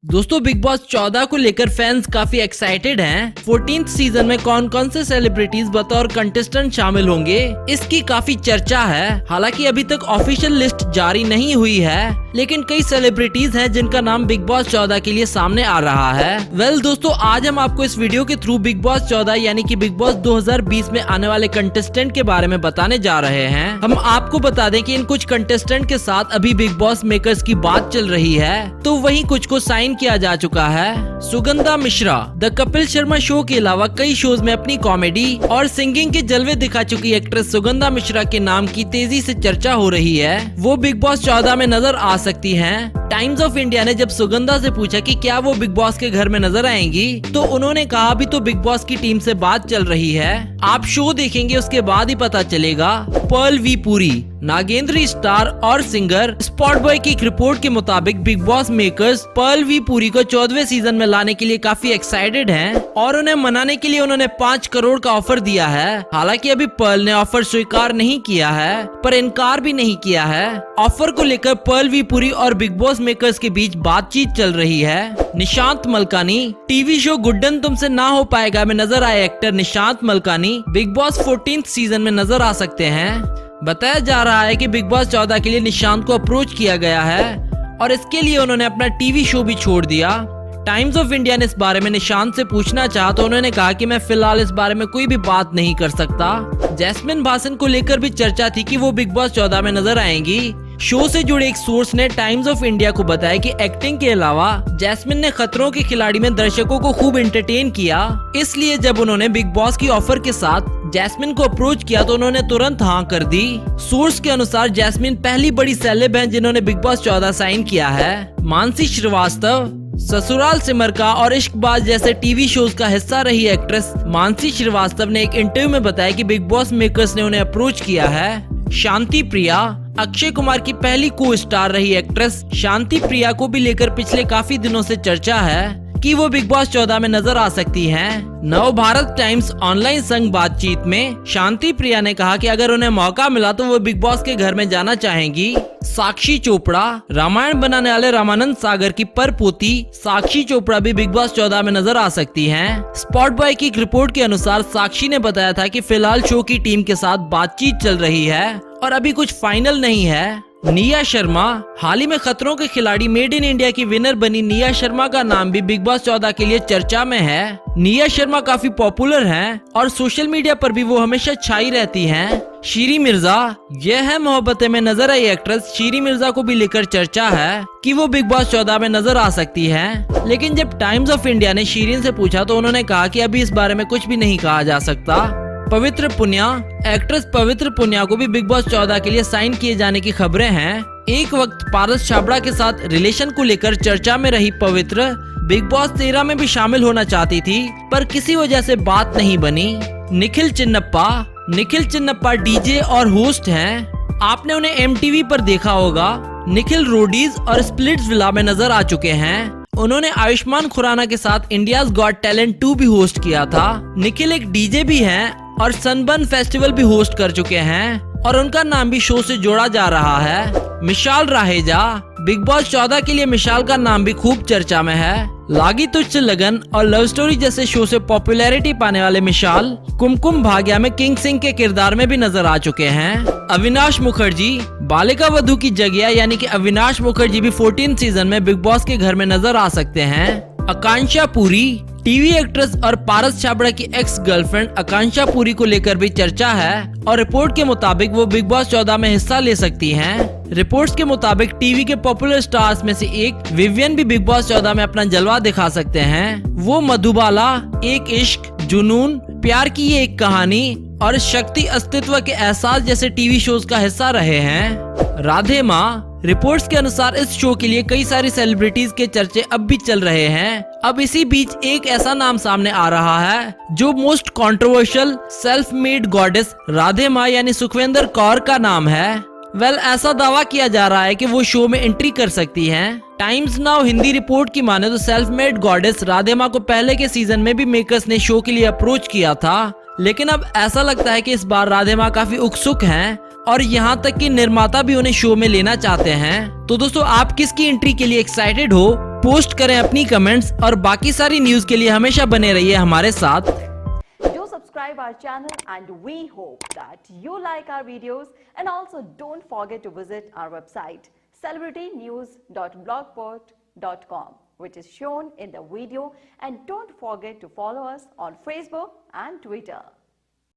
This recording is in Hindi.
दोस्तों बिग बॉस 14 को लेकर फैंस काफी एक्साइटेड हैं। 14th सीजन में कौन कौन से सेलिब्रिटीज बतौर कंटेस्टेंट शामिल होंगे, इसकी काफी चर्चा है। हालांकि अभी तक ऑफिशियल लिस्ट जारी नहीं हुई है, लेकिन कई सेलिब्रिटीज हैं जिनका नाम बिग बॉस 14 के लिए सामने आ रहा है। दोस्तों आज हम आपको इस वीडियो के थ्रू बिग बॉस 14 यानी कि बिग बॉस 2020 में आने वाले कंटेस्टेंट के बारे में बताने जा रहे हैं। हम आपको बता दें कि इन कुछ कंटेस्टेंट के साथ अभी बिग बॉस मेकर्स की बात चल रही है, तो वहीं कुछ को साइन किया जा चुका है। सुगंधा मिश्रा द कपिल शर्मा शो के अलावा कई शोज में अपनी कॉमेडी और सिंगिंग के जलवे दिखा चुकी एक्ट्रेस सुगंधा मिश्रा के नाम की तेजी से चर्चा हो रही है। वो बिग बॉस 14 में नजर आ सकती हैं। टाइम्स ऑफ इंडिया ने जब सुगंधा से पूछा कि क्या वो बिग बॉस के घर में नजर आएंगी, तो उन्होंने कहा अभी तो बिग बॉस की टीम से बात चल रही है, आप शो देखेंगे उसके बाद ही पता चलेगा। पर्ल वी पुरी नागेंद्र स्टार और सिंगर स्पॉट बॉय की एक रिपोर्ट के मुताबिक Bigg Boss makers Pearl V Puri को 14वें सीजन में लाने के लिए काफी एक्साइटेड हैं और उन्हें मनाने के लिए उन्होंने 5 करोड़ का ऑफर दिया है। हालांकि अभी पर्ल ने ऑफर स्वीकार नहीं किया है, पर इनकार भी नहीं किया है। ऑफर को लेकर पर्ल वी पुरी और बिग बॉस मेकर्स के बीच बातचीत चल रही है। निशांत मलकानी टीवी शो गुड्डन तुमसे ना हो पाएगा में नजर आए actor Nishant Malkani big boss 14th season में नजर आ सकते हैं। बताया जा रहा है कि बिग बॉस 14 के लिए निशांत को अप्रोच किया गया है और इसके लिए उन्होंने अपना टीवी शो भी छोड़ दिया। टाइम्स ऑफ इंडिया ने इस बारे में निशांत से पूछना चाहा तो उन्होंने कहा कि मैं फिलहाल इस बारे में कोई भी बात नहीं कर सकता। जैस्मिन भासन को लेकर भी चर्चा थी कि वो बिग बॉस 14 में नजर आएंगी। शो से जुड़े एक सोर्स ने टाइम्स ऑफ इंडिया को बताया कि एक्टिंग के अलावा जैस्मिन ने खतरों के खिलाड़ी में दर्शकों को खूब एंटरटेन किया, इसलिए जब उन्होंने बिग बॉस की ऑफर के साथ जैस्मिन को अप्रोच किया तो उन्होंने तुरंत हाँ कर दी। सोर्स के अनुसार जैस्मिन पहली बड़ी सेलेब हैं जिन्होंने बिग बॉस 14 साइन किया है। मानसी श्रीवास्तव ससुराल सिमर का और इश्कबाज जैसे टीवी शोज का हिस्सा रही एक्ट्रेस मानसी श्रीवास्तव ने एक इंटरव्यू में बताया कि बिग बॉस मेकर्स ने उन्हें अप्रोच किया है। शांति प्रिया अक्षय कुमार की पहली को स्टार रही एक्ट्रेस शांति प्रिया को भी लेकर पिछले काफी दिनों से चर्चा है कि वो बिग बॉस 14 में नजर आ सकती हैं। नव भारत टाइम्स ऑनलाइन संग बातचीत में शांति प्रिया ने कहा कि अगर उन्हें मौका मिला तो वो बिग बॉस के घर में जाना चाहेंगी। साक्षी चोपड़ा रामायण बनाने वाले रामानंद सागर की परपोती साक्षी चोपड़ा भी बिग बॉस 14 में नजर आ सकती हैं। स्पॉट बॉय की एक रिपोर्ट के अनुसार साक्षी ने बताया था कि फिलहाल शो की टीम के साथ बातचीत चल रही है और अभी कुछ फाइनल नहीं है। निया शर्मा हाल ही में खतरों के खिलाड़ी मेड इन इंडिया की विनर बनी निया शर्मा का नाम भी बिग बॉस 14 के लिए चर्चा में है। निया शर्मा काफी पॉपुलर हैं और सोशल मीडिया पर भी वो हमेशा छाई रहती हैं। शीरी मिर्जा यह है मोहब्बतें में नजर आई एक्ट्रेस शीरी मिर्जा को भी लेकर चर्चा है कि वो बिग बॉस 14 में नजर आ सकती हैं। लेकिन जब टाइम्स ऑफ इंडिया ने शीरीन से पूछा तो उन्होंने कहा कि अभी इस बारे में कुछ भी नहीं कहा जा सकता। पवित्र पुनिया एक्ट्रेस पवित्र पुनिया को भी बिग बॉस 14 के लिए साइन किए जाने की खबरें हैं। एक वक्त पारस छाबड़ा के साथ रिलेशन को लेकर चर्चा में रही पवित्र बिग बॉस 13 में भी शामिल होना चाहती थी, पर किसी वजह से बात नहीं बनी। निखिल चिन्नप्पा डीजे और होस्ट हैं। आपने उन्हें MTV पर देखा होगा। निखिल रोडीज और स्प्लिट्स विला में नजर आ चुके हैं। उन्होंने आयुष्मान खुराना के साथ इंडियाज गॉट टैलेंट 2 भी होस्ट किया था। निखिल एक डीजे भी हैं और सनबर्न फेस्टिवल भी होस्ट कर चुके हैं और उनका नाम भी शो से जोड़ा जा रहा है। मिशाल राहेजा बिग बॉस 14 के लिए मिशाल का नाम भी खूब चर्चा में है। लागी तुझसे लगन और लव स्टोरी जैसे शो से पॉपुलैरिटी पाने वाले मिशाल कुमकुम भाग्या में किंग सिंह के किरदार में भी नजर आ चुके हैं। अविनाश मुखर्जी बालिका वधू की जगह यानी कि अविनाश मुखर्जी भी 14th सीजन में बिग बॉस के घर में नजर आ सकते हैं। आकांक्षा पुरी टीवी एक्ट्रेस और पारस छाबड़ा की एक्स गर्लफ्रेंड आकांक्षा पुरी को लेकर भी चर्चा है और रिपोर्ट के मुताबिक वो बिग बॉस 14 में हिस्सा ले सकती हैं। रिपोर्ट्स के मुताबिक टीवी के पॉपुलर स्टार्स में से एक विवियन भी बिग बॉस 14 में अपना जलवा दिखा सकते हैं। वो मधुबाला एक इश्क जुनून प्यार की ये एक कहानी और शक्ति अस्तित्व के एहसास जैसे टीवी शोज का हिस्सा रहे हैं। राधे माँ रिपोर्ट्स के अनुसार इस शो के लिए कई सारी सेलिब्रिटीज के चर्चे अब भी चल रहे हैं। अब इसी बीच एक ऐसा नाम सामने आ रहा है जो most controversial self made goddess Radhe माँ यानी सुखविंदर कौर का नाम है। ऐसा दावा किया जा रहा है कि वो शो में एंट्री कर सकती हैं। टाइम्स नाउ हिंदी रिपोर्ट की माने तो सेल्फ मेड गॉडेस राधे माँ को पहले के सीजन में भी मेकर्स ने शो के लिए अप्रोच किया था, लेकिन अब ऐसा लगता है कि इस बार राधे माँ काफी उत्सुक हैं और यहाँ तक कि निर्माता भी उन्हें शो में लेना चाहते हैं। तो दोस्तों आप किसकी एंट्री के लिए एक्साइटेड हो पोस्ट करें अपनी कमेंट्स और बाकी सारी न्यूज के लिए हमेशा बने रहिए हमारे साथ। Do subscribe our channel and we hope that you like our videos, and also don't forget to visit our website celebritynews.blogspot.com, which is shown in the video, and don't forget to follow us on Facebook and Twitter.